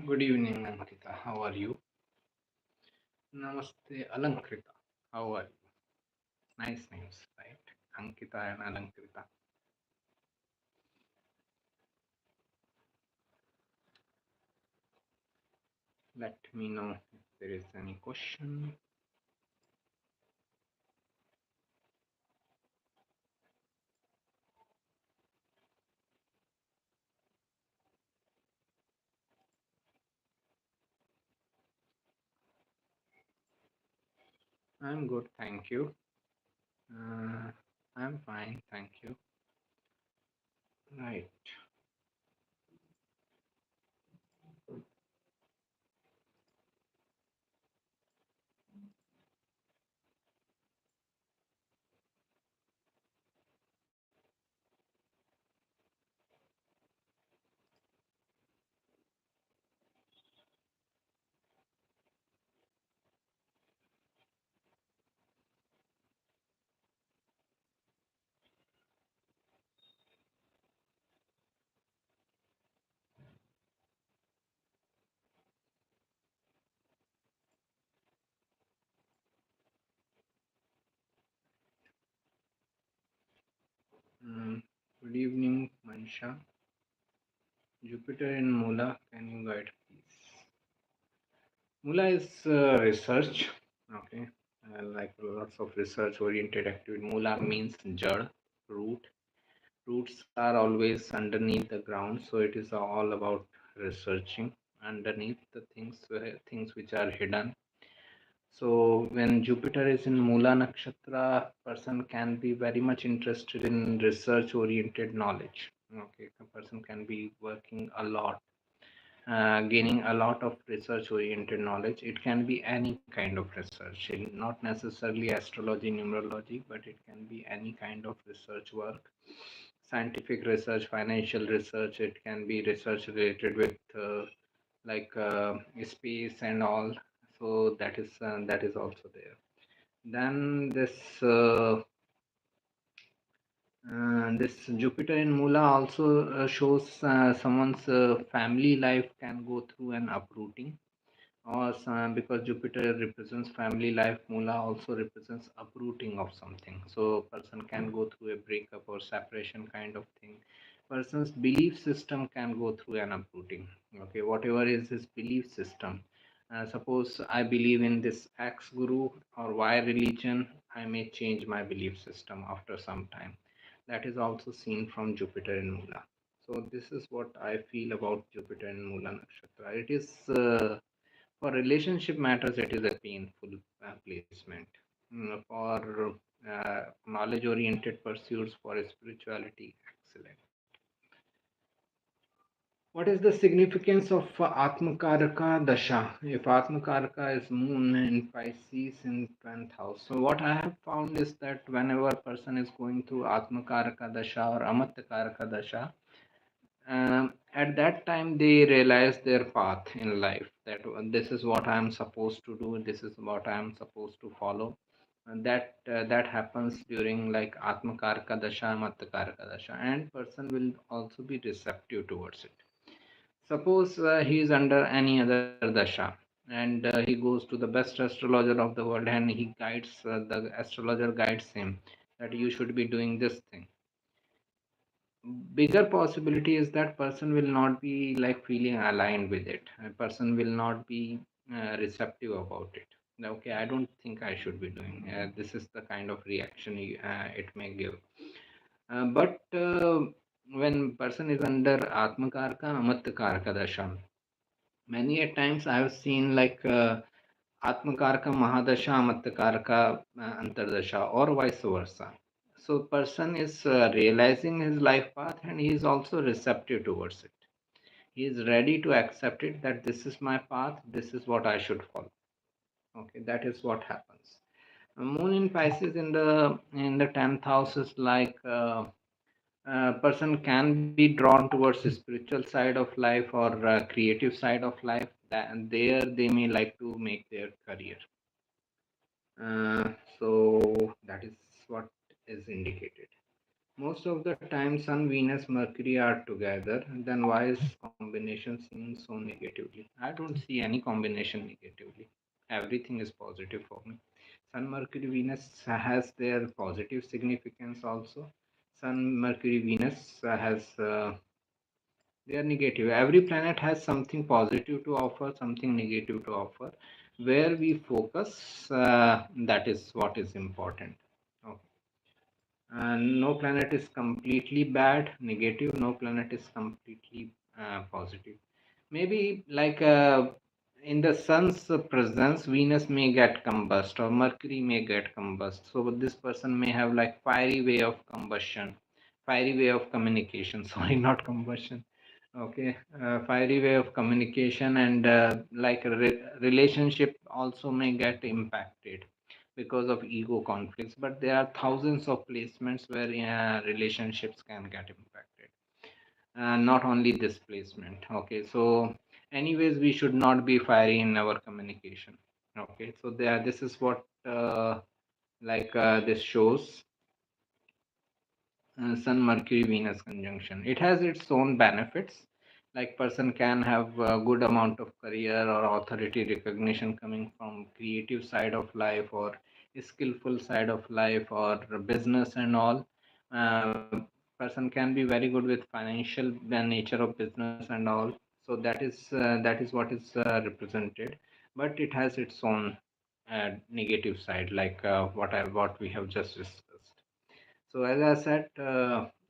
Good evening, Ankita. How are you? Namaste, Alankrita. How are you? Nice names, right? Ankita and Alankrita. Let me know if there is any question. I'm good, thank you. I'm fine, thank you. Right. Good evening, Manisha. Jupiter in Mula, can you guide, please? Mula is research, okay? Like lots of research oriented activity. Mula means jad, root. Roots are always underneath the ground, so it is all about researching underneath the things which are hidden. So when Jupiter is in Mula Nakshatra, person can be very much interested in research oriented knowledge. Okay, a person can be working a lot, gaining a lot of research oriented knowledge. It can be any kind of research, not necessarily astrology, numerology, but it can be any kind of research work, scientific research, financial research. It can be research related with like space and all. So that is also there. Then this Jupiter in Mula also shows someone's family life can go through an uprooting, or because Jupiter represents family life, Mula also represents uprooting of something. So person can go through a breakup or separation kind of thing. Person's belief system can go through an uprooting. Okay, whatever is his belief system. Suppose I believe in this X guru or Y religion, I may change my belief system after some time. That is also seen from Jupiter in Mula. So this is what I feel about Jupiter in Mula Nakshatra. It is for relationship matters, it is a painful placement. For knowledge oriented pursuits, for spirituality, excellent. What is the significance of Atmakaraka Dasha? If Atmakaraka is moon in Pisces in 10th house. So, what I have found is that whenever a person is going through Atmakaraka Dasha or Amatkaraka Dasha, at that time they realize their path in life, that this is what I am supposed to do, this is what I am supposed to follow, and that happens during like Atmakaraka Dasha, Matkaraka Dasha, and person will also be receptive towards it. Suppose he is under any other dasha, and he goes to the best astrologer of the world, and he guides the astrologer guides him that you should be doing this thing. Bigger possibility is that person will not be like feeling aligned with it. A person will not be receptive about it. Okay, I don't think I should be doing. This is the kind of reaction it may give. But when person is under Atmakarka, Amatkarka Dasha, many a times I have seen like Atmakarka Mahadasha, Amatkarka Antardasha, or vice versa. So person is realizing his life path, and he is also receptive towards it. He is ready to accept it, that this is my path, this is what I should follow. Okay, that is what happens. Moon in Pisces in the 10th house is like person can be drawn towards the spiritual side of life or creative side of life, and there they may like to make their career. So that is what is indicated. Most of the time, Sun, Venus, Mercury are together. Then why is combination seen so negatively? I don't see any combination negatively. Everything is positive for me. Sun, Mercury, Venus has their positive significance also. Sun, Mercury, Venus has they are negative. Every planet has something positive to offer, something negative to offer. Where we focus, that is what is important. Okay. No planet is completely bad, negative. No planet is completely positive. Maybe like in the sun's presence, Venus may get combust or Mercury may get combust. So this person may have like fiery way of combustion, fiery way of communication. Sorry, not combustion. Okay, fiery way of communication, and like relationship also may get impacted because of ego conflicts. But there are thousands of placements where relationships can get impacted, not only this placement. Okay, so anyways, we should not be fiery in our communication. Okay, so there, this is what this shows. Sun Mercury Venus conjunction, it has its own benefits, like person can have a good amount of career or authority recognition coming from creative side of life or skillful side of life or business and all. uh, Person can be very good with financial nature of business and all. So that is what is represented, but it has its own negative side, like what we have just discussed. So as I said,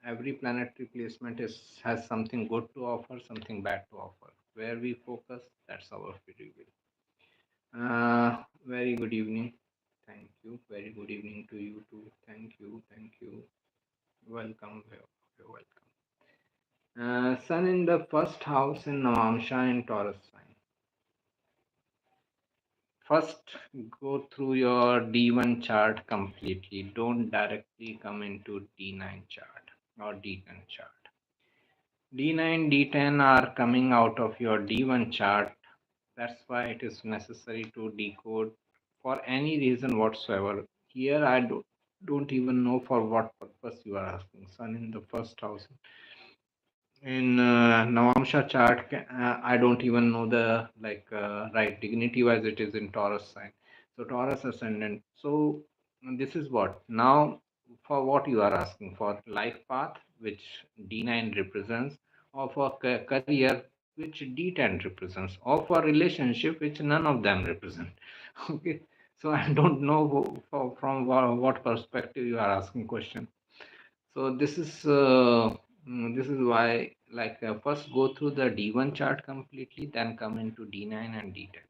every planetary placement is has something good to offer, something bad to offer. Where we focus, that's our free will. Very good evening. Thank you. Very good evening to you too. Thank you. Thank you. Welcome. You're welcome. Sun in the first house in Navamsha in Taurus sign. First, go through your D1 chart completely. Don't directly come into D9 chart or D10 chart. D9, D10 are coming out of your D1 chart That's why it is necessary to decode for any reason whatsoever. Here, don't even know for what purpose you are asking. Sun in the first house. In Navamsha chart, I don't even know the right dignity wise it is in Taurus sign. So Taurus ascendant. So this is what now for what you are asking for life path which D9 represents, or for career which D10 represents, or for relationship which none of them represent. Okay, so I don't know from what perspective you are asking question. So this is why first go through the D1 chart completely, then come into D9 and D10.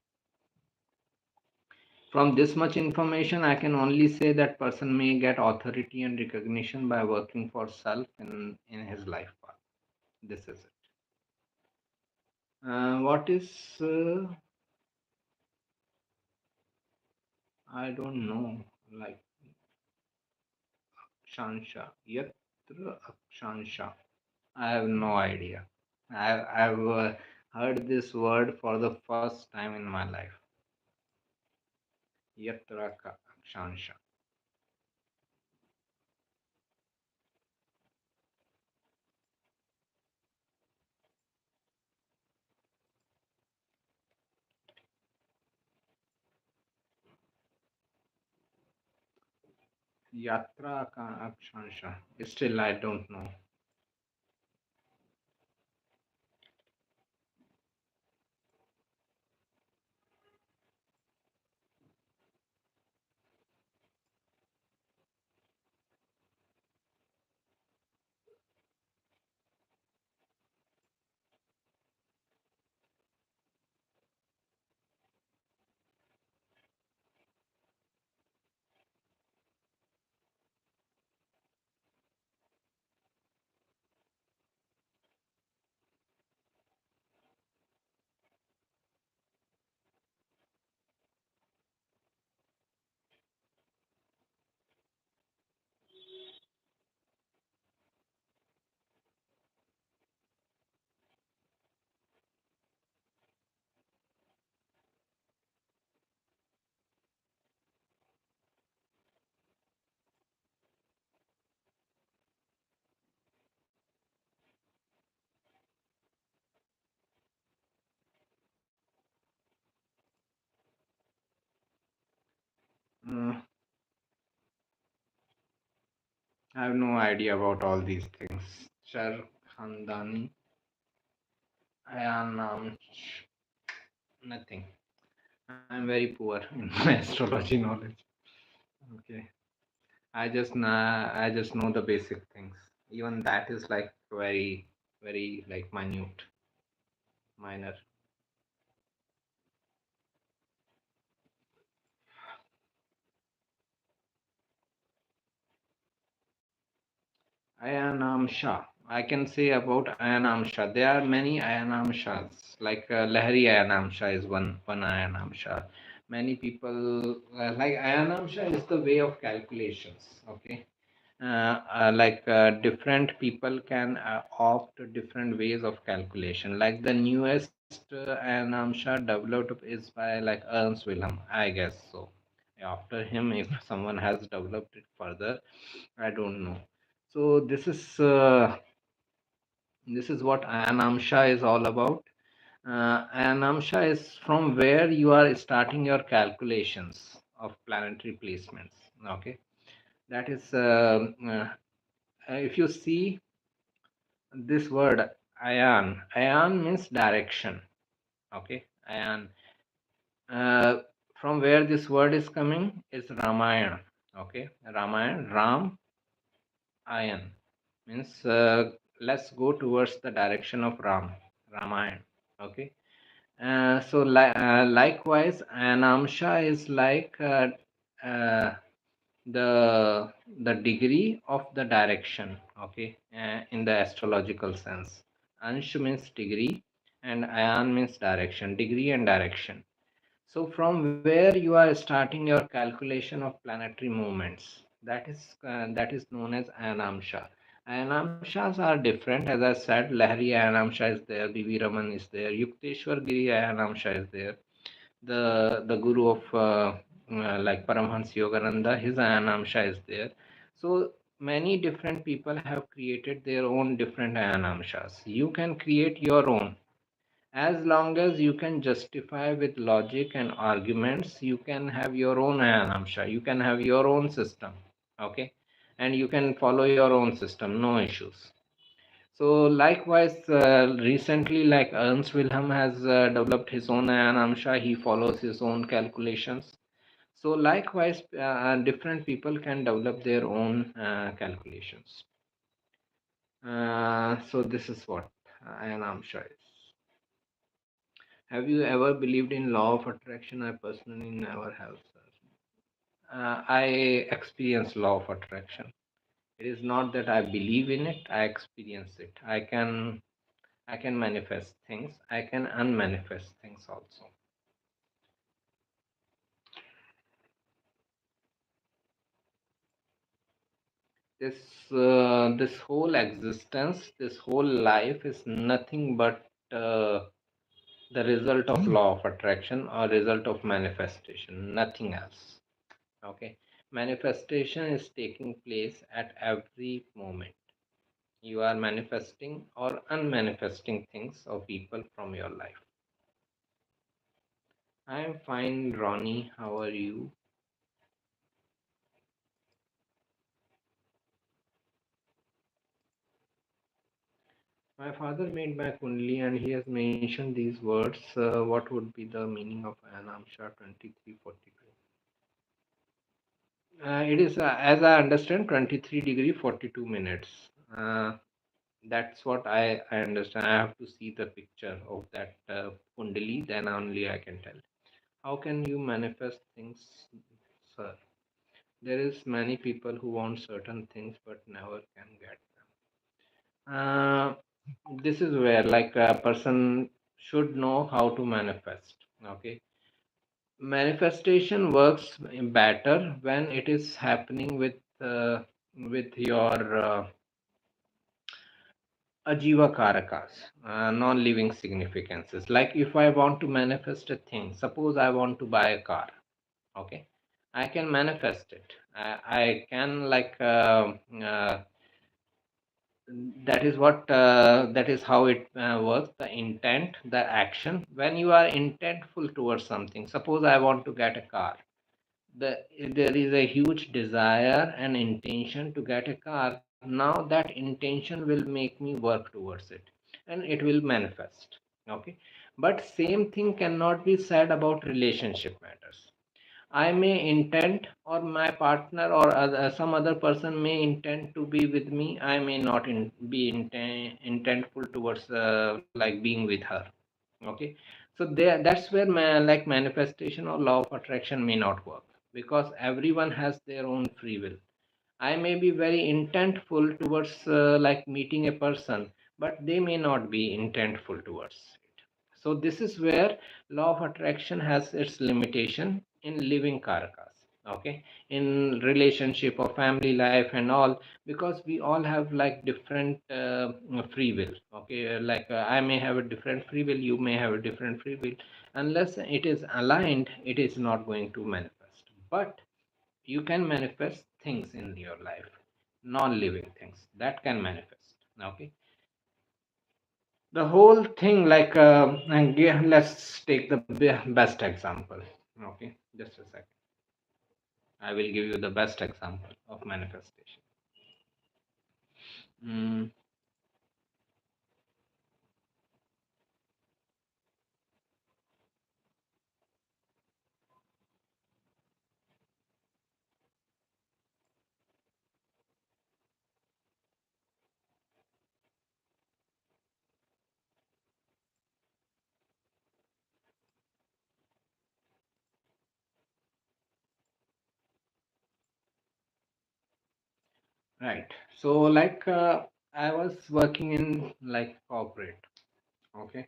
From this much information, I can only say that person may get authority and recognition by working for self in his life path. This is it. What is I don't know, like Shansha, Yatra Akshansha. I have no idea. I've heard this word for the first time in my life. Yatra Akshansha. Yatra Akshansha. Still, I don't know. Uh, I have no idea about all these things. Char Khandani. Ayanam. Nothing. I'm very poor in my astrology knowledge. Okay. I just know the basic things. Even that is like very like minute, minor. Ayanam Shah. I can say about Ayanam Shah. There are many Ayanam Shahs. Like Lahari Ayanam Shah is one Ayanam Shah. Many people like Ayanam Shah is the way of calculations. Okay. Different people can opt different ways of calculation. Like the newest Anamsha developed is by like Ernst Wilhelm, I guess so. After him, if someone has developed it further, I don't know. So this is what Anamsha is all about. Anamsha is from where you are starting your calculations of planetary placements. Okay, that is if you see this word ayan means direction. Okay, ayan, uh, from where this word is coming is Ramayana. Okay, Ramayana, Ram, ayan means let's go towards the direction of Ramayana. Okay, likewise anamsha is like uh, the the degree of the direction. Okay, in the astrological sense, ansh means degree and ayan means direction, degree and direction. So from where you are starting your calculation of planetary movements, that is known as anamsha. Ayanamshas are different. As I said, Lahari Ayanamsha is there, BV Raman is there, Yukteswar Giri Ayanamsha is there. The guru of like Paramhans Yogananda, his Ayanamsha is there. So many different people have created their own different Ayanamshas. You can create your own. As long as you can justify with logic and arguments, you can have your own Ayanamsha. You can have your own system. Okay. And you can follow your own system, no issues. So likewise, recently, like Ernst Wilhelm has developed his own Anamsha, he follows his own calculations. So likewise, different people can develop their own calculations. So this is what Anamsha is. Have you ever believed in law of attraction? I personally never have, sir. I experience law of attraction. It is not that I believe in it; I experience it. I can manifest things. I can unmanifest things also. This whole existence, this whole life is nothing but the result of law of attraction or result of manifestation. Nothing else. Okay. Manifestation is taking place at every moment. You are manifesting or unmanifesting things or people from your life. I am fine, Ronnie. How are you? My father made my kundli and he has mentioned these words. What would be the meaning of Anamsha 2342? It is, as I understand, 23 degree 42 minutes. That's what I understand. I have to see the picture of that kundali, then only I can tell. How can you manifest things, sir? There is many people who want certain things but never can get them. This is where like a person should know how to manifest. Okay, manifestation works better when it is happening with your ajiva karakas, non-living significances. Like if I want to manifest a thing, suppose I want to buy a car. Okay, I can manifest it. I can like that is what that is how it works. The intent, the action. When you are intentful towards something, suppose I want to get a car, the there is a huge desire and intention to get a car. Now that intention will make me work towards it and it will manifest. Okay, but same thing cannot be said about relationship matters. I may intend, or my partner or some other person may intend to be with me. I may not be intentful towards like being with her. Okay, so there, that's where like manifestation or law of attraction may not work, because everyone has their own free will. I may be very intentful towards like meeting a person, but they may not be intentful towards it. So this is where law of attraction has its limitation in living karakas. Okay, in relationship or family life and all, because we all have like different free will. Okay, like I may have a different free will, you may have a different free will. Unless it is aligned, it is not going to manifest. But you can manifest things in your life, non-living things that can manifest. Okay, the whole thing like let's take the best example. Okay, just a second, I will give you the best example of manifestation. Mm, right, so like I was working in like corporate. Okay,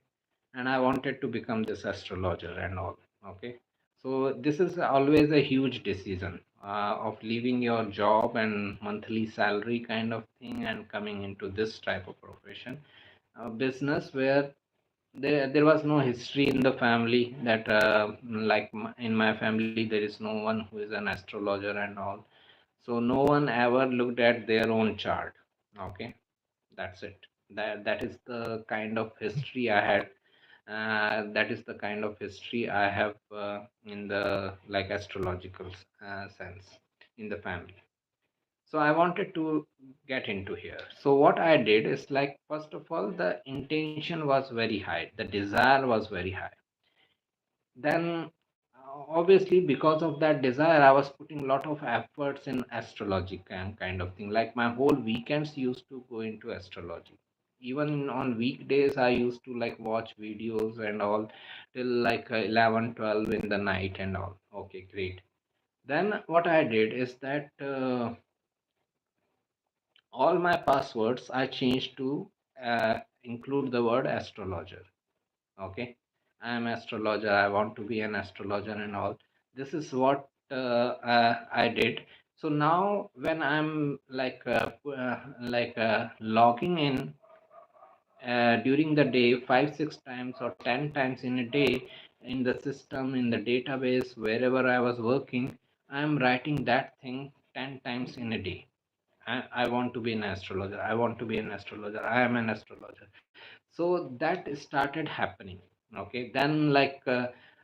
and I wanted to become this astrologer and all. Okay, So this is always a huge decision of leaving your job and monthly salary kind of thing and coming into this type of profession, business where there was no history in the family that in my family there is no one who is an astrologer and all. So no one ever looked at their own chart. Okay, that's it. That is the kind of history I had. That is the kind of history I have in the like astrological sense in the family. So I wanted to get into here. So what I did is like first of all the intention was very high, the desire was very high. Then obviously because of that desire I was putting a lot of efforts in astrology kind of thing. Like my whole weekends used to go into astrology. Even on weekdays I used to like watch videos and all till like 11 12 in the night and all. Okay, great. Then what I did is that all my passwords I changed to include the word astrologer. Okay, I am astrologer, I want to be an astrologer and all. This is what I did. So now when I'm logging in during the day 5 6 times or 10 times in a day in the system, in the database, wherever I was working, I'm writing that thing 10 times in a day. I want to be an astrologer. I want to be an astrologer. I am an astrologer. So that started happening. Okay, then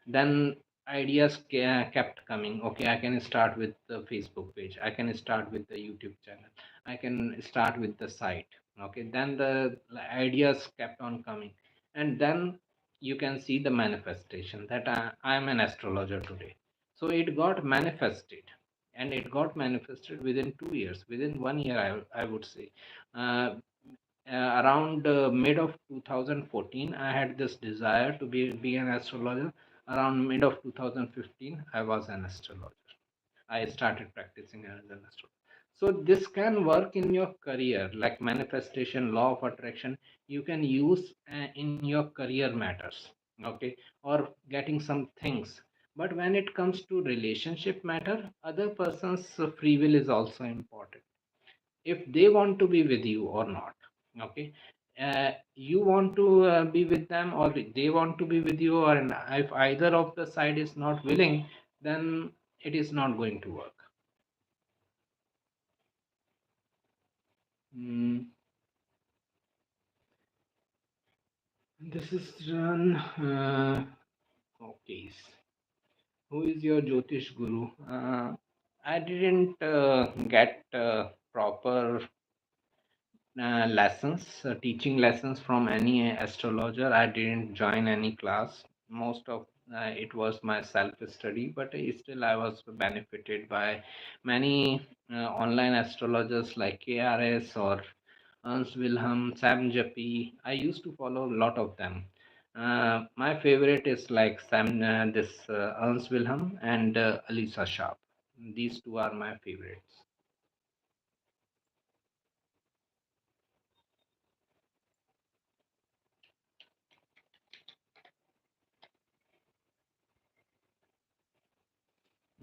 then ideas kept coming. Okay, I can start with the Facebook page. I can start with the YouTube channel. I can start with the site. Okay, then the ideas kept on coming, and then you can see the manifestation that I am an astrologer today. So it got manifested, and it got manifested within 2 years, within 1 year, I would say. Uh, Around mid of 2014, I had this desire to be an astrologer. Around mid of 2015, I was an astrologer. I started practicing as an astrologer. So this can work in your career, like manifestation, law of attraction. You can use in your career matters, okay, or getting some things. But when it comes to relationship matter, other person's free will is also important. If they want to be with you or not. Okay, you want to be with them or they want to be with you, or if either of the side is not willing, then it is not going to work. Mm, this is done. Okay, who is your Jyotish guru? I didn't get proper lessons, teaching lessons from any astrologer. I didn't join any class. Most of it was my self study, but still I was benefited by many online astrologers like KRS or Ernst Wilhelm, Sam Japi. I used to follow a lot of them. My favorite is like Ernst Wilhelm and Alisa Sharp. These two are my favorites.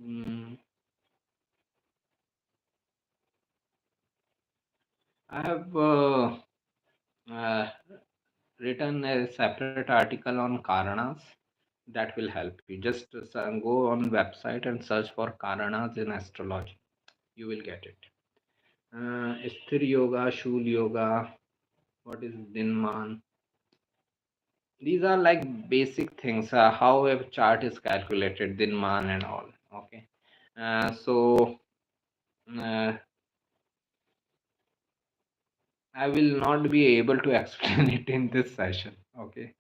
Mm, I have uh, written a separate article on Karanas that will help you. Just go on website and search for Karanas in astrology. You will get it. Sthir Yoga, Shul Yoga, what is Dinman? These are like basic things, how a chart is calculated, Dinman and all. Okay. So uh, I will not be able to explain it in this session. Okay.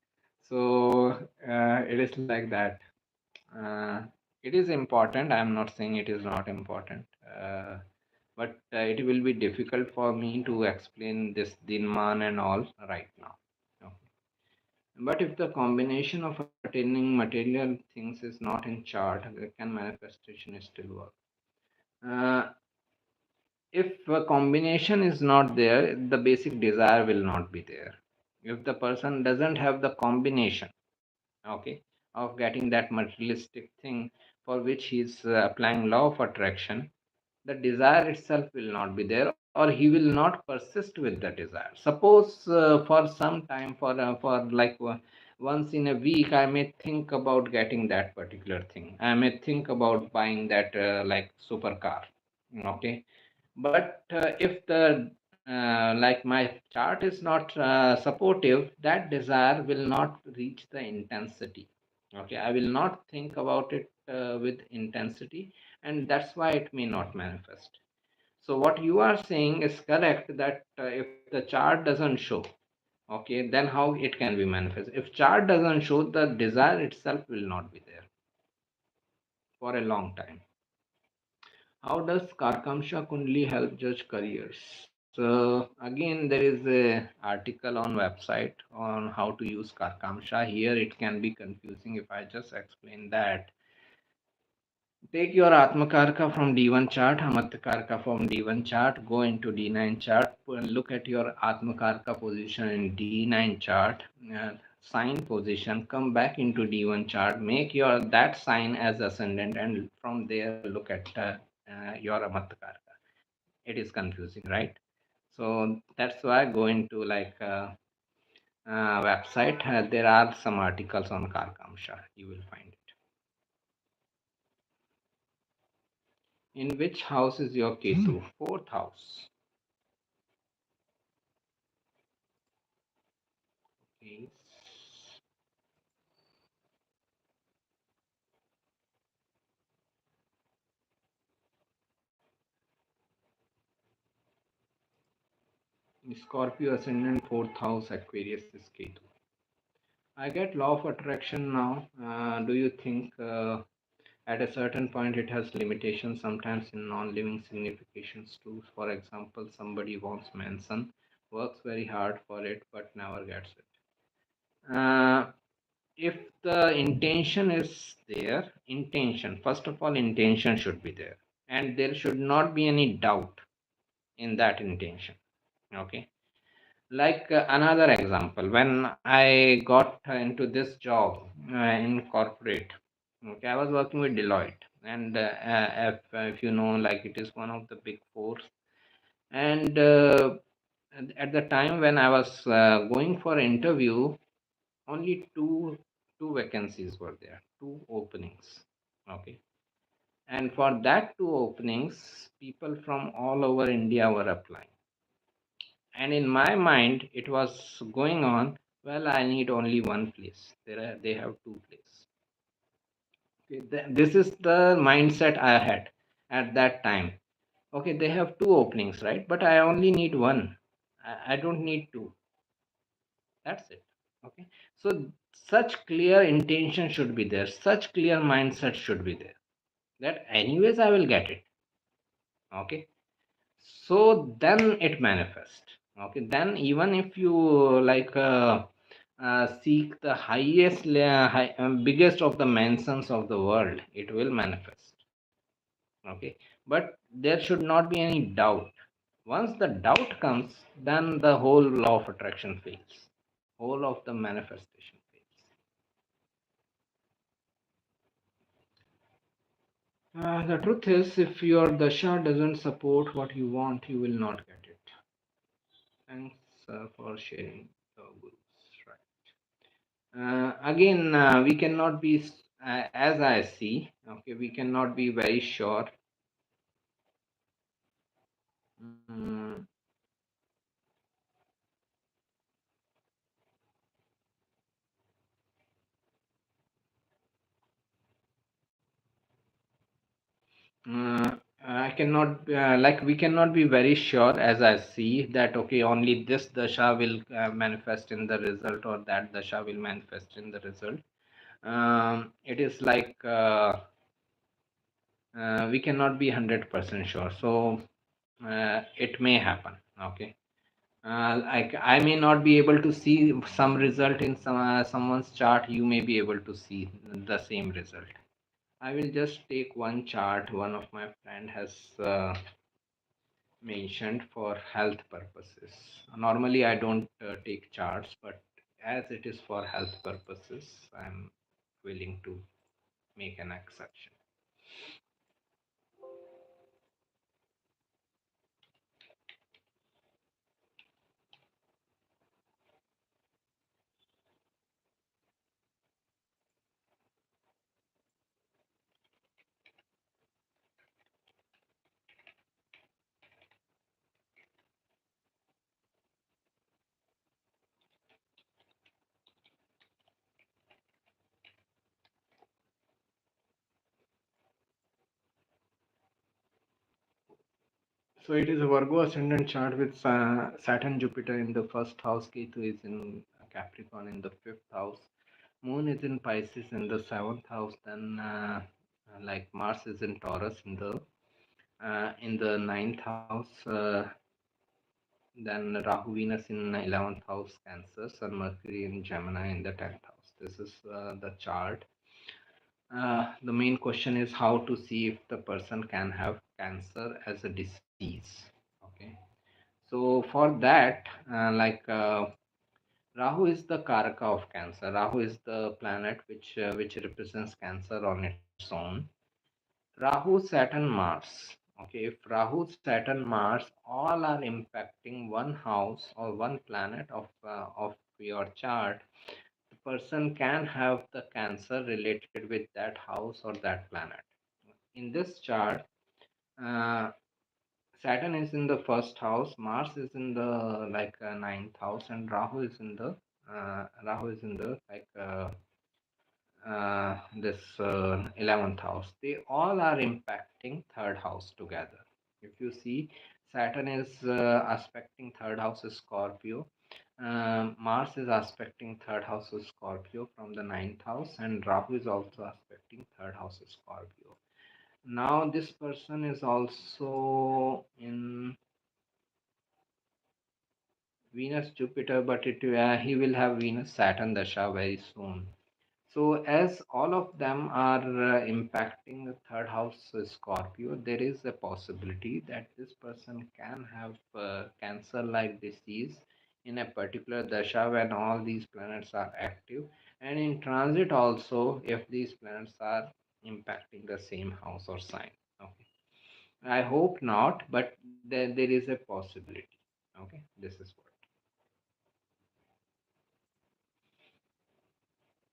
So it is like that. Uh, it is important. I am not saying it is not important. But it will be difficult for me to explain this Dinman and all right now. Okay. But if the combination of attaining material things is not in chart, can manifestation still work? Uh, if a combination is not there, the basic desire will not be there. If the person doesn't have the combination, okay, of getting that materialistic thing for which he's applying law of attraction, the desire itself will not be there, or he will not persist with the desire. Suppose for some time, for like once in a week, I may think about getting that particular thing. I may think about buying that like supercar. Okay, but if the like my chart is not supportive, that desire will not reach the intensity. Okay, I will not think about it with intensity, and that's why it may not manifest. So what you are saying is correct, that if the chart doesn't show, okay, then how it can be manifest? If chart doesn't show, the desire itself will not be there for a long time. How does Karkamsha Kundli help judge careers? So again, there is a article on website on how to use Karkamsha. Here it can be confusing if I just explain that. Take your Atmakarka from D1 chart, Amatyakarka from D1 chart, go into D9 chart, look at your Atmakarka position in D9 chart, sign position, come back into D1 chart, make your that sign as ascendant, and from there look at your Amatyakarka. It is confusing, right? So that's why go into like website. There are some articles on Karkamsha. You will find it. In which house is your Ketu? Fourth house. Okay. Scorpio ascendant, fourth house, Aquarius is Ketu. I get law of attraction now. Do you think at a certain point it has limitations sometimes in non-living significations too? For example, somebody wants Manson, works very hard for it but never gets it. If the intention is there, intention, first of all, intention should be there, and there should not be any doubt in that intention. Okay, like another example, when I got into this job in corporate, okay, I was working with Deloitte, and if you know, like it is one of the big fours, and at the time when I was going for interview, only two vacancies were there, two openings. Okay, and for that two openings, people from all over India were applying, and in my mind it was going on, well, I need only one place, they have two places. Okay, this is the mindset I had at that time. Okay, they have two openings, right? But I only need one. I don't need two. That's it. Okay, so such clear intention should be there, such clear mindset should be there, that anyways I will get it. Okay, so then it manifests. Okay, then even if you like seek the biggest of the mansions of the world, it will manifest. Okay, but there should not be any doubt. Once the doubt comes, then the whole law of attraction fails, whole of the manifestation fails. The truth is, if your dasha doesn't support what you want, you will not get it. Thanks for sharing the gurus. Right. Again, we cannot be, as I see, okay, we cannot be very sure. Mm, I cannot, like, we cannot be very sure, as I see, that, okay, only this dasha will manifest in the result, or that dasha will manifest in the result. It is like we cannot be 100% sure. So it may happen. Okay. Like I may not be able to see some result in someone's chart. You may be able to see the same result. I will just take one chart. One of my friend has mentioned for health purposes. Normally, I don't take charts, but as it is for health purposes, I'm willing to make an exception. So it is a Virgo ascendant chart with Saturn Jupiter in the first house. Ketu is in Capricorn in the fifth house. Moon is in Pisces in the seventh house. Then like Mars is in Taurus in the ninth house. Then Rahu Venus in 11th house Cancer. Sun Mercury in Gemini in the 10th house. This is the chart. The main question is how to see if the person can have cancer as a disease. Okay. So for that, Rahu is the Karaka of Cancer. Rahu is the planet which represents Cancer on its own. Rahu, Saturn, Mars. Okay, if Rahu, Saturn, Mars all are impacting one house or one planet of your chart, the person can have the cancer related with that house or that planet. In this chart, uh, Saturn is in the first house, Mars is in the ninth house, and Rahu is in the this 11th house. They all are impacting third house together. If you see, Saturn is aspecting third house is Scorpio. Mars is aspecting third house is Scorpio from the ninth house, and Rahu is also aspecting third house is Scorpio. Now this person is also in Venus Jupiter, but he will have Venus Saturn Dasha very soon. So, as all of them are impacting the third house Scorpio, there is a possibility that this person can have cancer like disease in a particular dasha when all these planets are active, and in transit also if these planets are impacting the same house or sign. Okay. I hope not, but there is a possibility. Okay, this is what.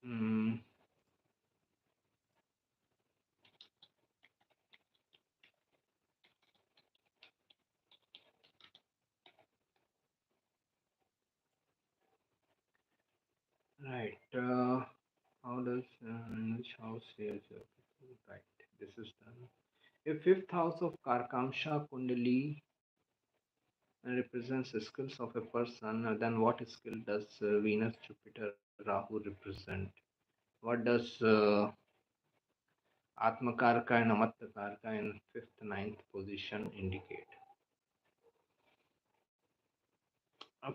Mm, right. How does in which house here? Right. This is done. A fifth house of Karkamsha Kundali represents the skills of a person. Then what skill does Venus, Jupiter, Rahu represent? What does Atmakarka and Amatyakarka in fifth, ninth position indicate?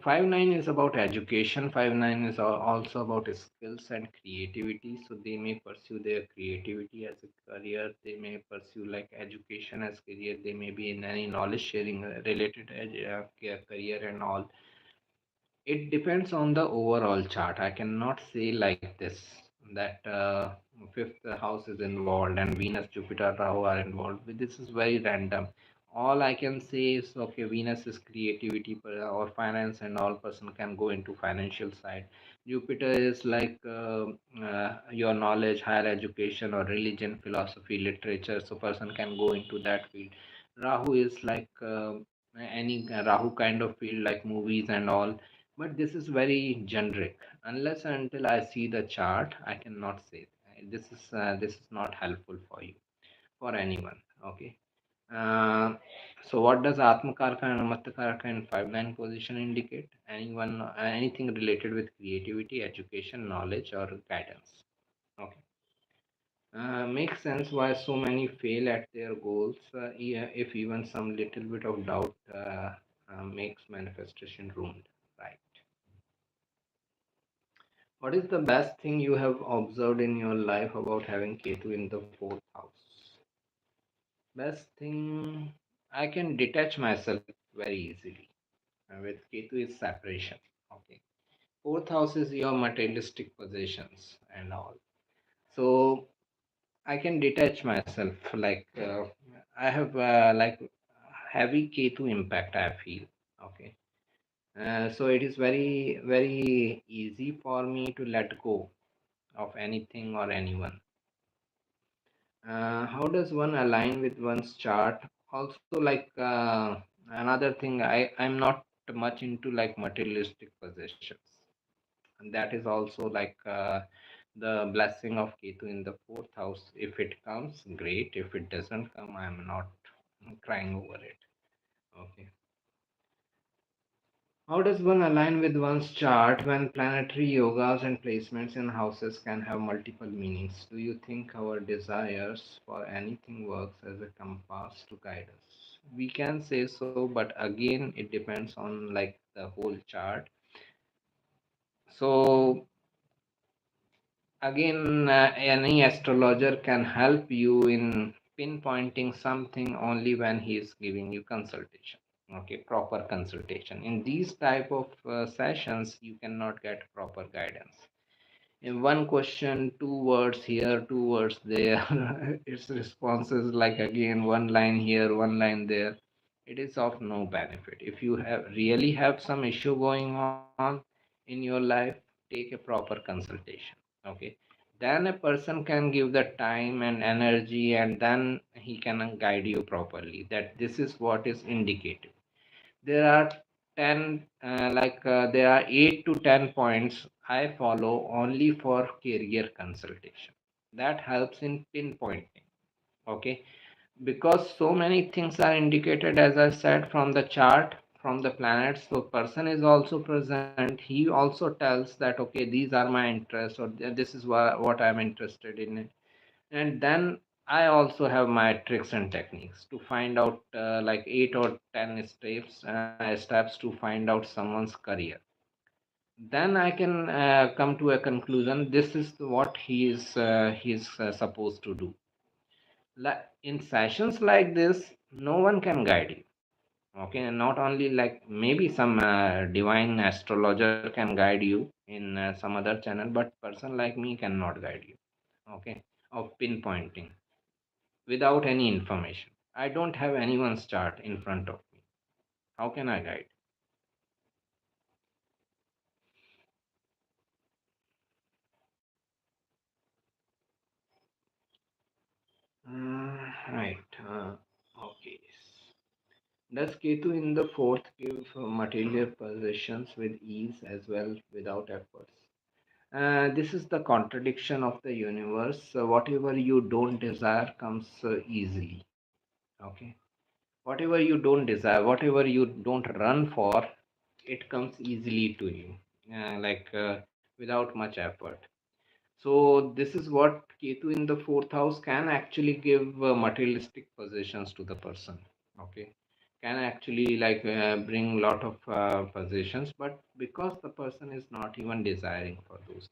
5-9 is about education. 5-9 is also about skills and creativity. So they may pursue their creativity as a career. They may pursue like education as career. They may be in any knowledge sharing related career and all. It depends on the overall chart. I cannot say like this that fifth house is involved and Venus, Jupiter, Rahu are involved. This is very random. All I can say is okay, Venus is creativity or finance, and all person can go into financial side. Jupiter is like your knowledge, higher education, or religion, philosophy, literature. So person can go into that field. Rahu is like any Rahu kind of field like movies and all, but this is very generic. Unless and until I see the chart, I cannot say. This is not helpful for you, for anyone. Okay. Uh, so what does Atmakarka and Amatyakarka in 5-9 position indicate? Anyone, anything related with creativity, education, knowledge, or guidance. Okay. Makes sense why so many fail at their goals. Yeah, if even some little bit of doubt makes manifestation ruined. Right. What is the best thing you have observed in your life about having Ketu in the fourth house? Best thing, I can detach myself very easily. With Ketu is separation. Okay. Fourth house is your materialistic possessions and all. So I can detach myself. Like I have like heavy K2 impact. I feel okay. So it is very easy for me to let go of anything or anyone. How does one align with one's chart? Also, like another thing, I'm not much into like materialistic possessions, and that is also like the blessing of Ketu in the fourth house. If it comes, great. If it doesn't come, I'm not crying over it. Okay. How does one align with one's chart when planetary yogas and placements in houses can have multiple meanings? Do you think our desires for anything works as a compass to guide us? We can say so, but again, it depends on like the whole chart. So again, any astrologer can help you in pinpointing something only when he is giving you consultation. Okay, proper consultation. In these type of sessions, you cannot get proper guidance. In one question, two words here, two words there. Its responses like again one line here, one line there. It is of no benefit. If you have really have some issue going on in your life, take a proper consultation. Okay, then a person can give the time and energy, and then he can guide you properly. That this is what is indicated. There are 10 there are 8 to 10 points I follow only for career consultation. That helps in pinpointing. Okay, because so many things are indicated, as I said, from the chart, from the planets. So person is also present, he also tells that okay, these are my interests, or this is what I'm interested in. And then I also have my tricks and techniques to find out like 8 or 10 steps to find out someone's career. Then I can come to a conclusion, this is what he is supposed to do. In sessions like this, no one can guide you. Okay, and not only like maybe some divine astrologer can guide you in some other channel, but person like me cannot guide you. Okay, of pinpointing without any information. I don't have anyone's chart in front of me. How can I guide? Right. Okay. Does Ketu in the fourth give material possessions with ease as well without efforts? This is the contradiction of the universe. Whatever you don't desire comes easily. Okay. Whatever you don't desire, whatever you don't run for, it comes easily to you, without much effort. So this is what Ketu in the fourth house can actually give materialistic possessions to the person. Okay, can actually bring lot of possessions, but because the person is not even desiring for those things.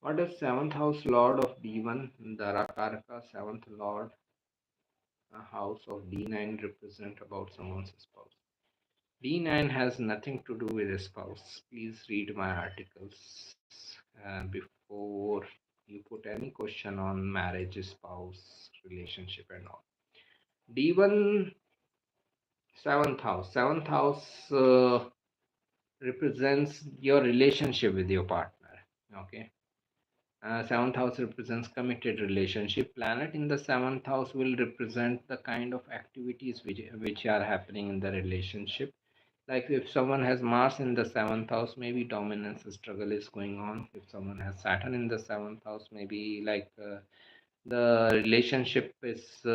What does seventh house lord of D1, the Rakaraka seventh lord house of D9 represent about someone's spouse? D9 has nothing to do with a spouse. Please read my articles before you put any question on marriage, spouse, relationship, and all. D1, seventh house. Seventh house represents your relationship with your partner. Okay. Seventh house represents committed relationship. Planet in the seventh house will represent the kind of activities which are happening in the relationship. Like if someone has Mars in the seventh house, maybe dominance struggle is going on. If someone has Saturn in the seventh house, maybe the relationship is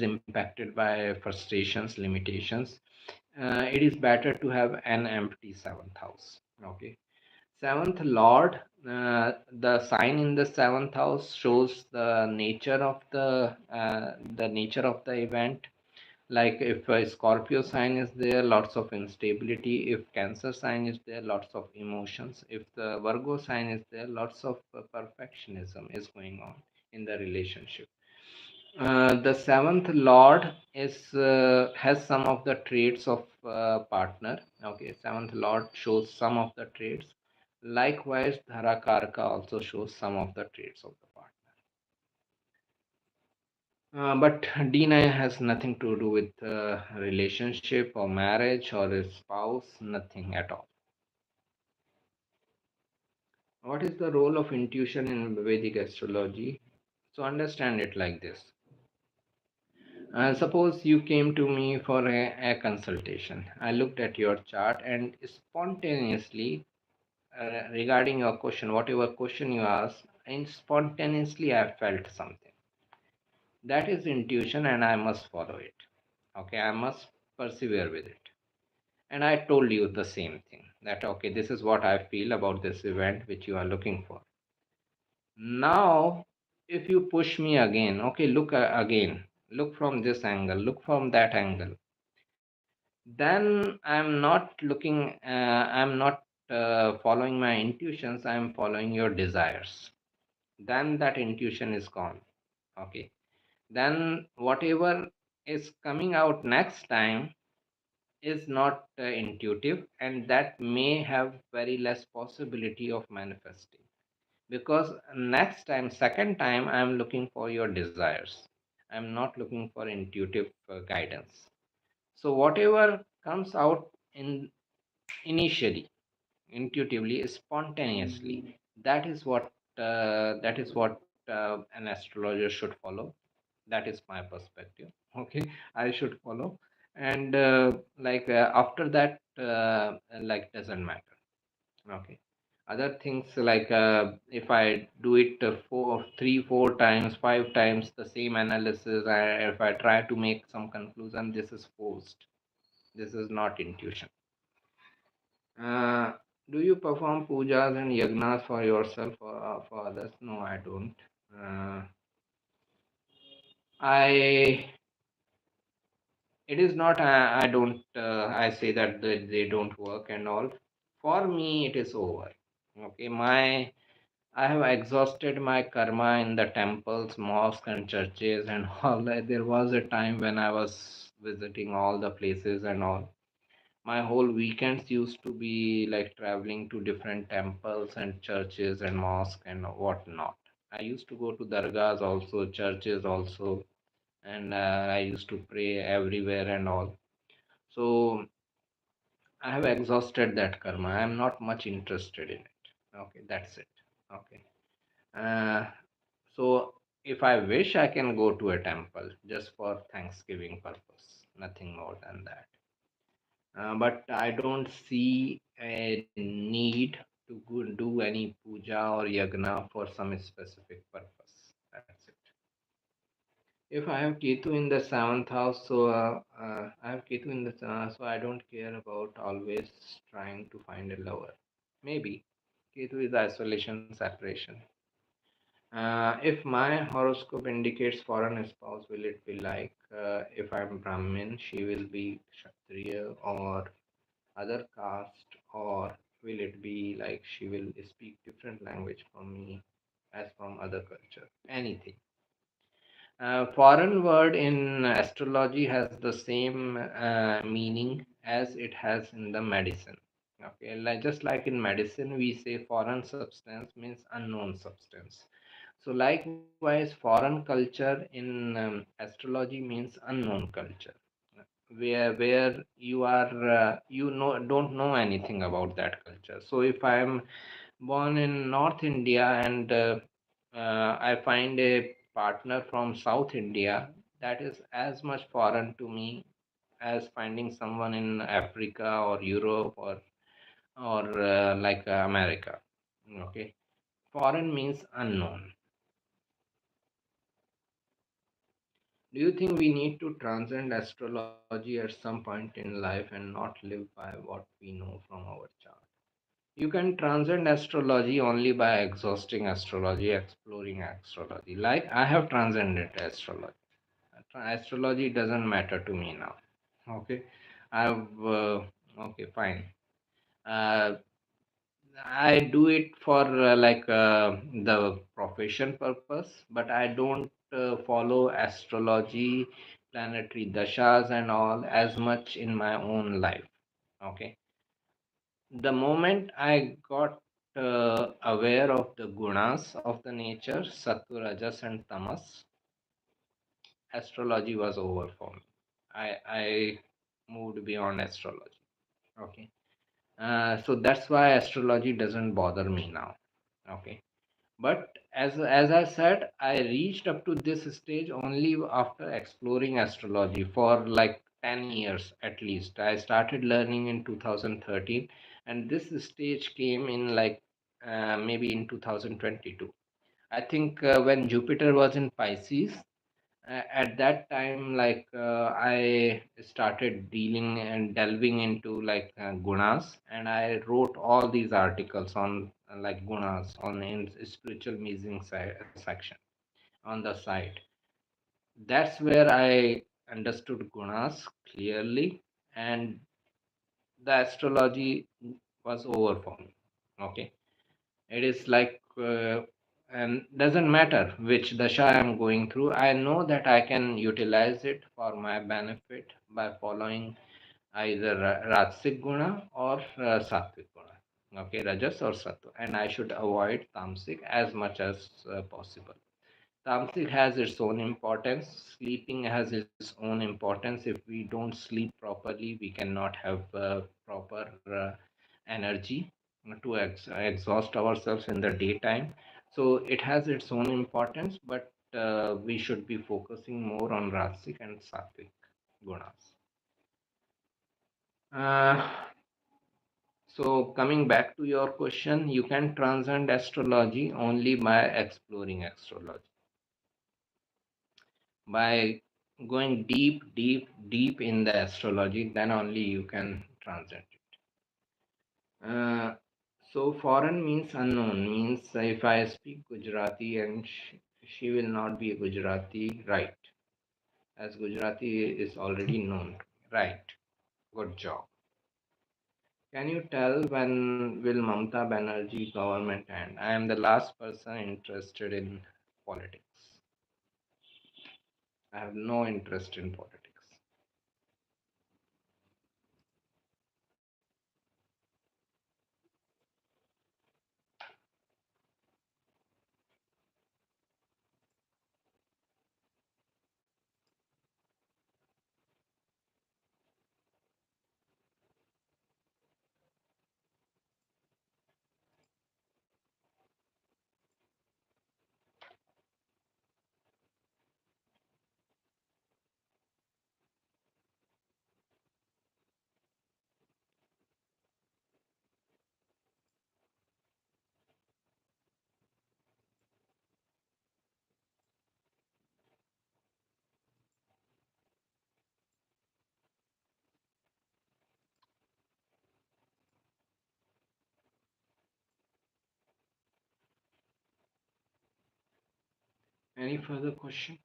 impacted by frustrations, limitations. It is better to have an empty seventh house. Okay, seventh lord. The sign in the seventh house shows the nature of the event. Like if a Scorpio sign is there, lots of instability. If Cancer sign is there, lots of emotions. If the Virgo sign is there, lots of perfectionism is going on. in the relationship. The seventh lord is has some of the traits of partner. Okay, seventh lord shows some of the traits. Likewise, Dharakarka also shows some of the traits of the partner. But D9 has nothing to do with relationship or marriage or a spouse, nothing at all. What is the role of intuition in Vedic astrology? So understand it like this. Suppose you came to me for a consultation. I looked at your chart and spontaneously, regarding your question, whatever question you asked, and spontaneously I felt something. That is intuition, and I must follow it. Okay, I must persevere with it. And I told you the same thing, that okay, this is what I feel about this event which you are looking for. Now, if you push me again, okay, look again, look from this angle, look from that angle, then I'm not following my intuitions, I'm following your desires. Then that intuition is gone. Okay. Then whatever is coming out next time is not intuitive, and that may have very less possibility of manifesting, because next time, second time, I am looking for your desires. I'm not looking for intuitive guidance. So whatever comes out in initially, intuitively, spontaneously, that is what an astrologer should follow. That is my perspective. Okay, I should follow. And after that, like, doesn't matter. Okay, other things, like, if I do it four, three, four times, five times the same analysis, if I try to make some conclusion, this is forced. This is not intuition. uh, do you perform pujas and yagnas for yourself or for others? No, I don't. I It is not, I don't, I say that they don't work and all. For me, it is over. Okay, I have exhausted my karma in the temples, mosques, and churches and all. There was a time when I was visiting all the places and all. My whole weekends used to be like traveling to different temples and churches and mosques and whatnot. I used to go to dargahs also, churches also, and I used to pray everywhere and all. So I have exhausted that karma. I am not much interested in it. Okay, that's it. Okay. Uh, so if I wish, I can go to a temple just for Thanksgiving purpose. Nothing more than that. But I don't see a need to go do any puja or yagna for some specific purpose. That's it. If I have Ketu in the seventh house, so I have Ketu in the so I don't care about always trying to find a lover. Maybe Ketu is isolation, separation. If my horoscope indicates foreign spouse, will it be like, if I'm Brahmin, she will be Kshatriya or other caste, or will it be like she will speak different language from me as from other culture? Anything. Foreign word in astrology has the same meaning as it has in the medicine. Okay, like just like in medicine, we say foreign substance means unknown substance. So likewise, foreign culture in astrology means unknown culture, where you are don't know anything about that culture. So if I am born in North India and I find a partner from South India, that is as much foreign to me as finding someone in Africa or Europe or like America. Okay, foreign means unknown. Do you think we need to transcend astrology at some point in life and not live by what we know from our chart? You can transcend astrology only by exhausting astrology, exploring astrology. Like I have transcended astrology. Astrology doesn't matter to me now. Okay, I've okay, fine. Uh, I do it for the profession purpose, but I don't follow astrology, planetary dashas, and all as much in my own life. Okay, the moment I got aware of the gunas of the nature, sattva, rajas, and tamas, astrology was over for me. I moved beyond astrology. Okay, so that's why astrology doesn't bother me now. Okay, but as I said, I reached up to this stage only after exploring astrology for like 10 years at least. I started learning in 2013, and this stage came in like maybe in 2022. I think when Jupiter was in Pisces, at that time, I started dealing and delving into gunas, and I wrote all these articles on like gunas on in spiritual musing section on the site. That's where I understood gunas clearly, and the astrology was over for me. Okay, it is and doesn't matter which dasha I am going through. I know that I can utilize it for my benefit by following either rajasic guna or sattvic guna. Okay, rajas or sattva, and I should avoid tamasic as much as possible. Tamasic has its own importance. Sleeping has its own importance. If we don't sleep properly, we cannot have proper energy to exhaust ourselves in the daytime. So it has its own importance, but we should be focusing more on Rasic and Sattvic gunas. Uh, so coming back to your question, you can transcend astrology only by exploring astrology, by going deep, deep, deep in the astrology. Then only you can transcend it. So foreign means unknown, means if I speak Gujarati and she will not be a Gujarati, right? As Gujarati is already known, right? Good job. Can you tell when will Mamata Banerjee government end? I am the last person interested in politics. I have no interest in politics. Any further question?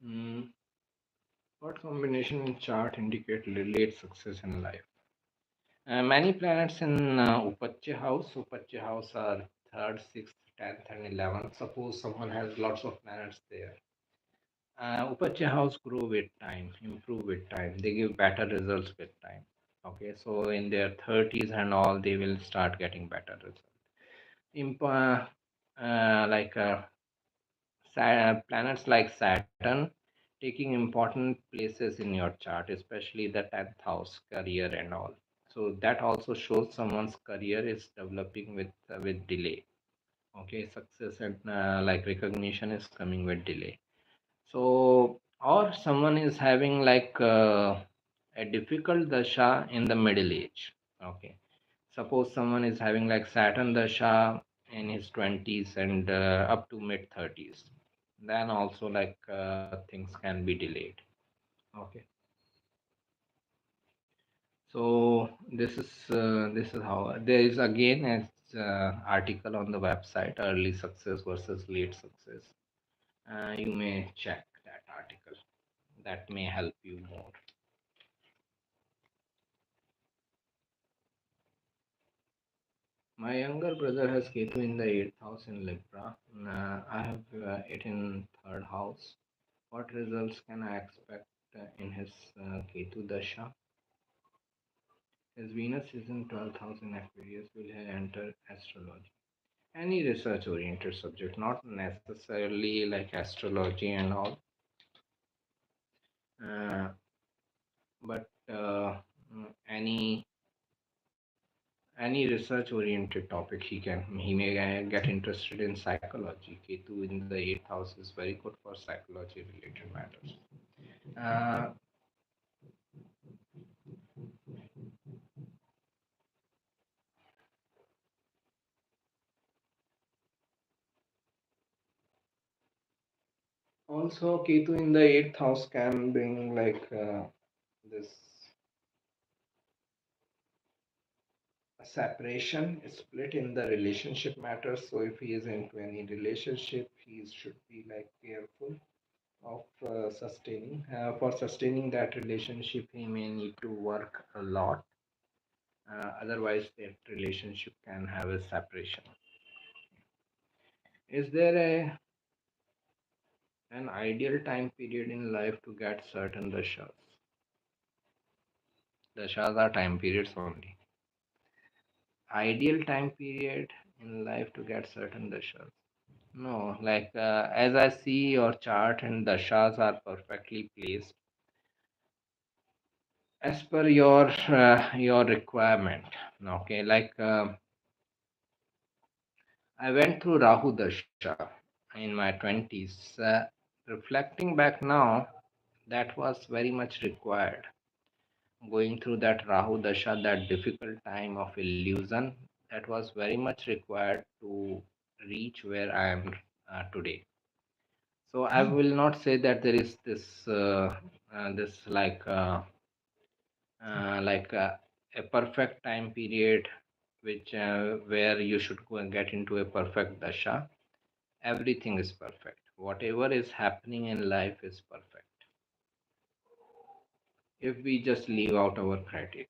Mm, what combination in chart indicate late success in life? Many planets in Upachya house are third, sixth, 10th and 11th. Suppose someone has lots of planets there. Upacha house grow with time, improve with time. They give better results with time. Okay, so in their 30s and all, they will start getting better results. Imp- like planets like Saturn taking important places in your chart, especially the 10th house, career and all. So that also shows someone's career is developing with delay. Okay, success and like recognition is coming with delay. So, or someone is having like a difficult dasha in the middle age. Okay, suppose someone is having like Saturn dasha in his 20s and up to mid 30s, then also like things can be delayed. Okay, so this is how there is again a article on the website, early success versus late success. You may check that article. That may help you more. My younger brother has Ketu in the 8th house in Libra. I have it in 3rd house. What results can I expect in his Ketu Dasha? His Venus is in 12th house in Aquarius. Will he enter astrology? Any research oriented subject, not necessarily like astrology and all, uh, but any research oriented topic he may get interested in psychology. Ketu in the 8th house is very good for psychology related matters. uh, Also Ketu in the 8th house can bring like this separation, split in the relationship matters. So if he is into any relationship, he should be like careful of sustaining. For sustaining that relationship, he may need to work a lot. Otherwise, that relationship can have a separation. Is there an ideal time period in life to get certain dashas? Dashas are time periods only. Ideal time period in life to get certain dashas. No, like as I see your chart and dashas are perfectly placed as per your requirement. Okay, like I went through Rahu Dasha in my 20s. Reflecting back now, that was very much required. Going through that Rahu Dasha, that difficult time of illusion, that was very much required to reach where I am today. So I will not say that there is this like a perfect time period which where you should go and get into a perfect dasha. Everything is perfect. Whatever is happening in life is perfect if we just leave out our criteria.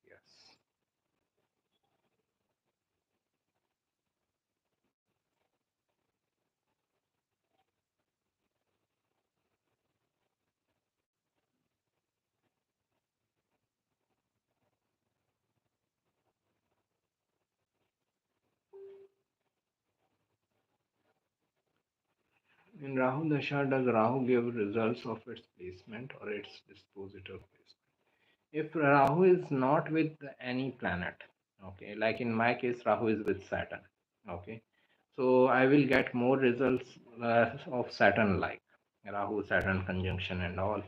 In Rahu Dasha, does Rahu give results of its placement or its dispositor placement? If Rahu is not with any planet, okay, like in my case, Rahu is with Saturn, okay, so I will get more results of Saturn like Rahu Saturn conjunction and all.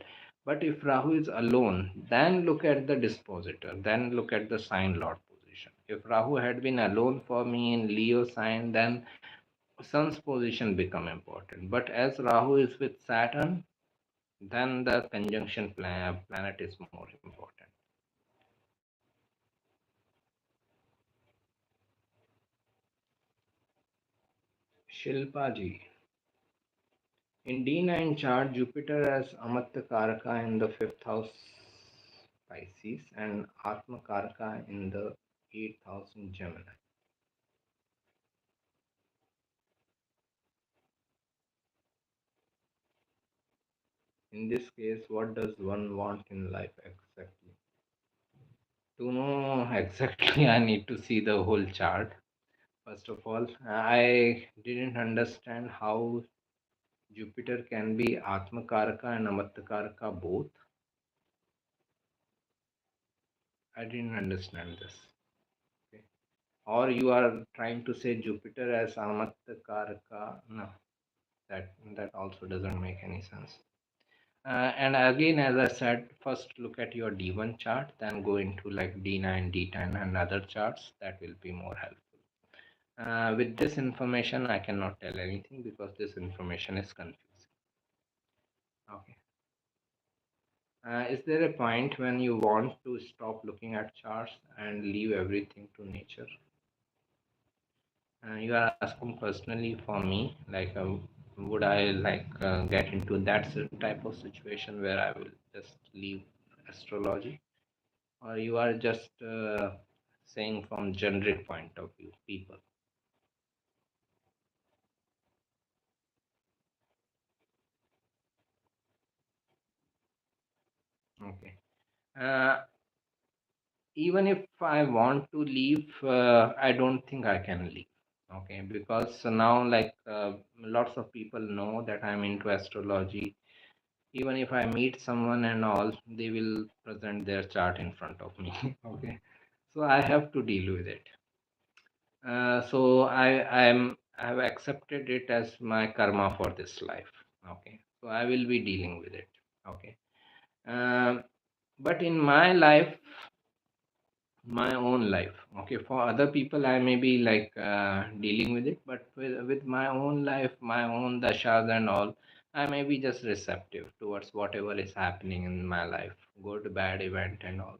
But if Rahu is alone, then look at the dispositor, then look at the sign lord position. If Rahu had been alone for me in Leo sign, then Sun's position become important. But as Rahu is with Saturn, then the conjunction planet is more important. Shilpa ji, in D9 chart, Jupiter as Amatya Karaka in the 5th house Pisces and Atma Karaka in the 8th house in Gemini. In this case, what does one want in life exactly? To know exactly, I need to see the whole chart. First of all, I didn't understand how Jupiter can be Atmakaraka and Amatkaraka both. I didn't understand this. Okay. Or you are trying to say Jupiter as Amatkaraka? No, that also doesn't make any sense. And again, as I said, first look at your D1 chart, then go into like D9, D10, and other charts. That will be more helpful. With this information, I cannot tell anything because this information is confusing. Okay. Is there a point when you want to stop looking at charts and leave everything to nature? You are asking personally for me, like, would I like get into that type of situation where I will just leave astrology, or you are just saying from generic point of view, people? Okay. Uh, Even if I want to leave, I don't think I can leave. Okay, because now like lots of people know that I'm into astrology. Even if I meet someone and all, they will present their chart in front of me. Okay, so I have to deal with it. So I have accepted it as my karma for this life. Okay, so I will be dealing with it. Okay, um, but in my life, my own life, okay, for other people I may be like dealing with it, but with my own life, my own dashas and all, I may be just receptive towards whatever is happening in my life, good bad event and all.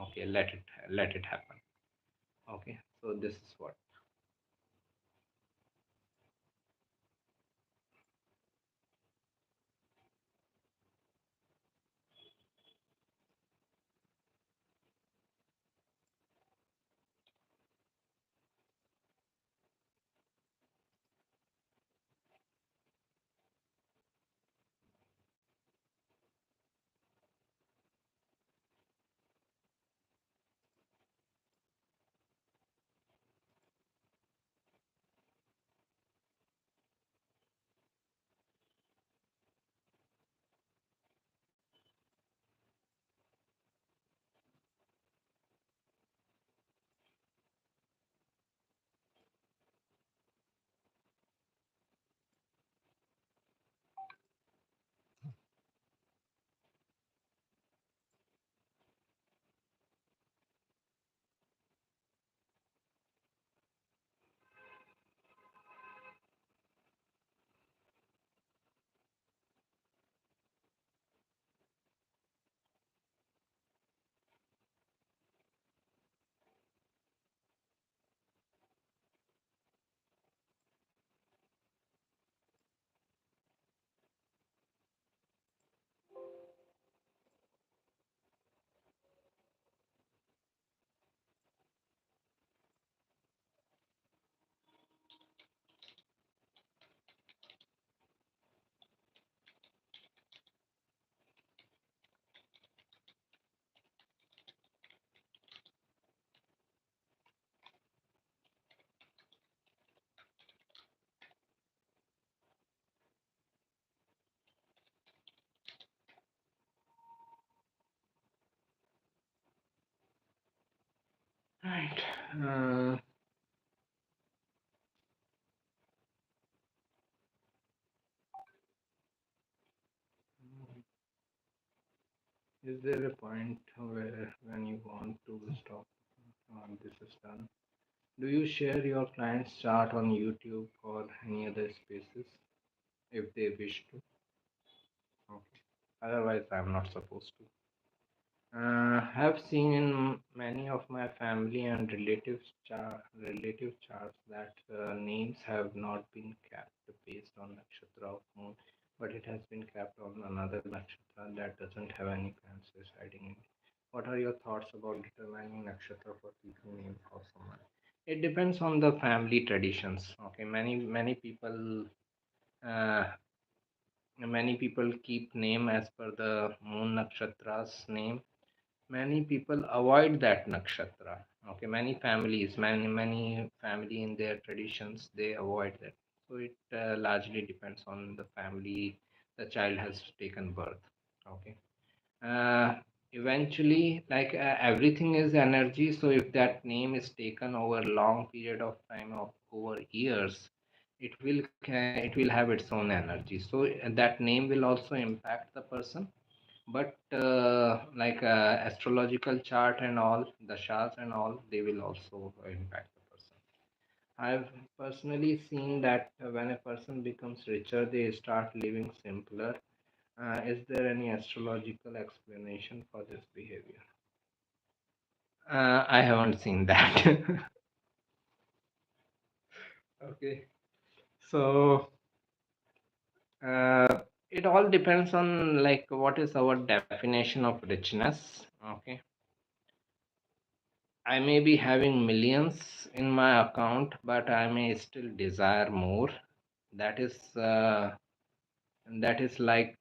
Okay, let it happen. Okay, so this is what. Right. uh, is there a point where when you want to stop, this is done? Do you share your client's chart on YouTube or any other spaces if they wish to? Okay. Otherwise, I'm not supposed to. Have seen in many of my family and relative charts that names have not been kept based on nakshatra of moon, but it has been kept on another nakshatra that doesn't have any planets residing in it. What are your thoughts about determining nakshatra for people name for someone? It depends on the family traditions. Okay, many people uh, Many people keep name as per the moon nakshatra's name. Many people avoid that nakshatra. Okay, many family in their traditions they avoid that. So it largely depends on the family the child has taken birth. Okay. uh, Eventually, like everything is energy, so if that name is taken over long period of time of over years, it will have its own energy, so that name will also impact the person. But like astrological chart and all the dashas and all, they will also impact the person. I've personally seen that when a person becomes richer, they start living simpler. Is there any astrological explanation for this behavior? I haven't seen that. Okay, so it all depends on like what is our definition of richness. Okay, I may be having millions in my account, but I may still desire more. That is like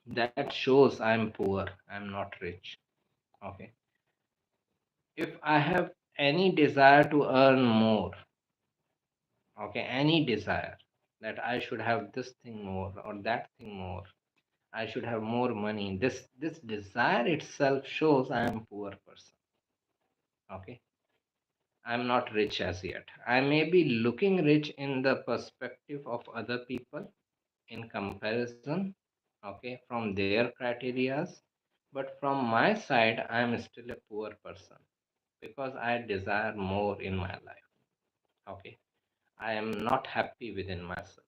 that shows I'm poor. I'm not rich. Okay, if I have any desire to earn more, okay, any desire that I should have this thing more or that thing more, I should have more money. This desire itself shows I am poor person. Okay, I'm not rich as yet. I may be looking rich in the perspective of other people in comparison, okay, from their criterias, but from my side, I am still a poor person because I desire more in my life. Okay, I am not happy within myself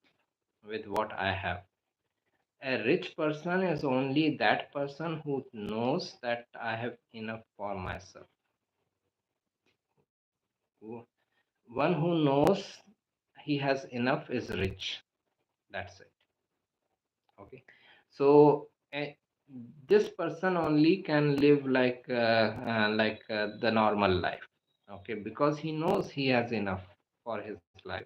with what I have. A rich person is only that person who knows that I have enough for myself. Who- One who knows he has enough is rich. That's it. Okay. So this person only can live like the normal life. Okay, because he knows he has enough for his life.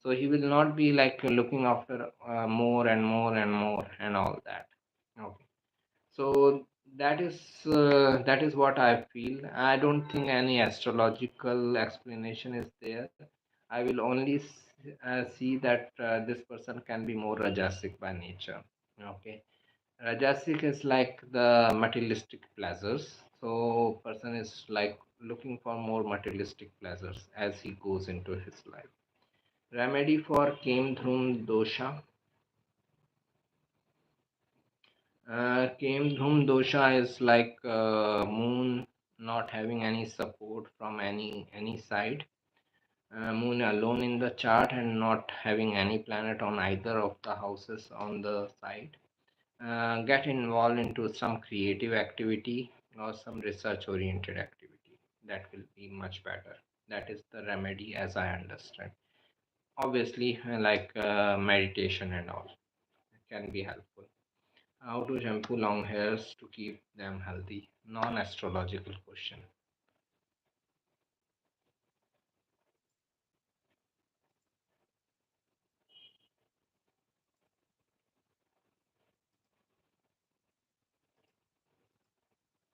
So he will not be like looking after more and more and more and all that. Okay. So that is what I feel. I don't think any astrological explanation is there. I will only see that this person can be more rajasic by nature. Okay, rajasic is like the materialistic pleasures. So person is like looking for more materialistic pleasures as he goes into his life. Remedy for Kemdhrum dosha. Kemdhum dosha is like moon not having any support from any side. Moon alone in the chart and not having any planet on either of the houses on the side. Get involved into some creative activity or some research oriented activity. That will be much better. That is the remedy as I understand. Obviously, like meditation and all can be helpful. How to shampoo long hairs to keep them healthy? Non-astrological question.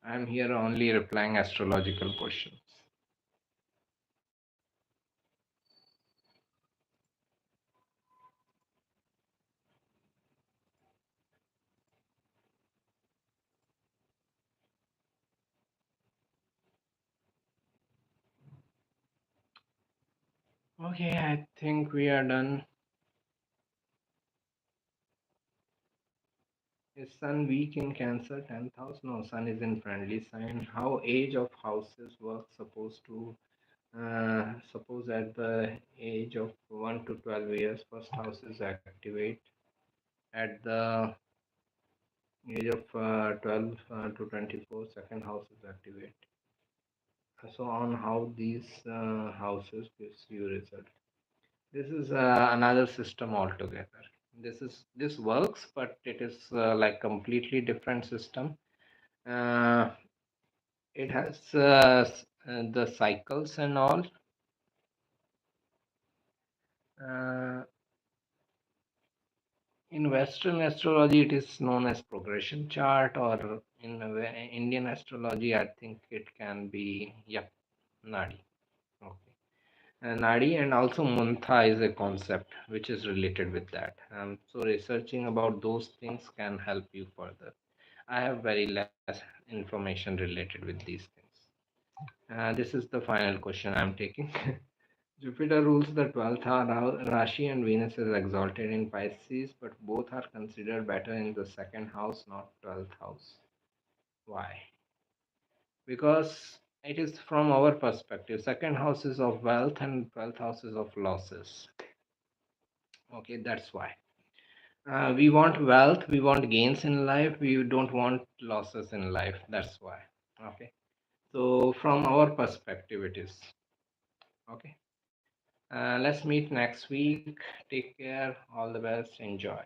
I'm here only replying astrological questions. Okay, I think we are done. Is Sun weak in Cancer? 10th house? No, Sun is in friendly sign. How age of houses work? Suppose at the age of 1 to 12 years, first house is activate. At the age of 12 to 24, second house is activate. So on how these houses gives you result. This is another system altogether. This works, but it is like completely different system. Uh, it has the cycles and all. Uh, In Western astrology, it is known as progression chart, or in Indian astrology, I think it can be, yeah, Nadi. Okay. Nadi and also Muntha is a concept which is related with that. So researching about those things can help you further. I have very less information related with these things. This is the final question I'm taking. Jupiter rules the 12th Rashi and Venus is exalted in Pisces, but both are considered better in the second house, not 12th house. Why? Because it is from our perspective. Second house is of wealth and 12th house is of losses. Okay, that's why. We want wealth, we want gains in life, we don't want losses in life. That's why. Okay. So, from our perspective, it is. Okay. Let's meet next week. Take care. All the best. Enjoy.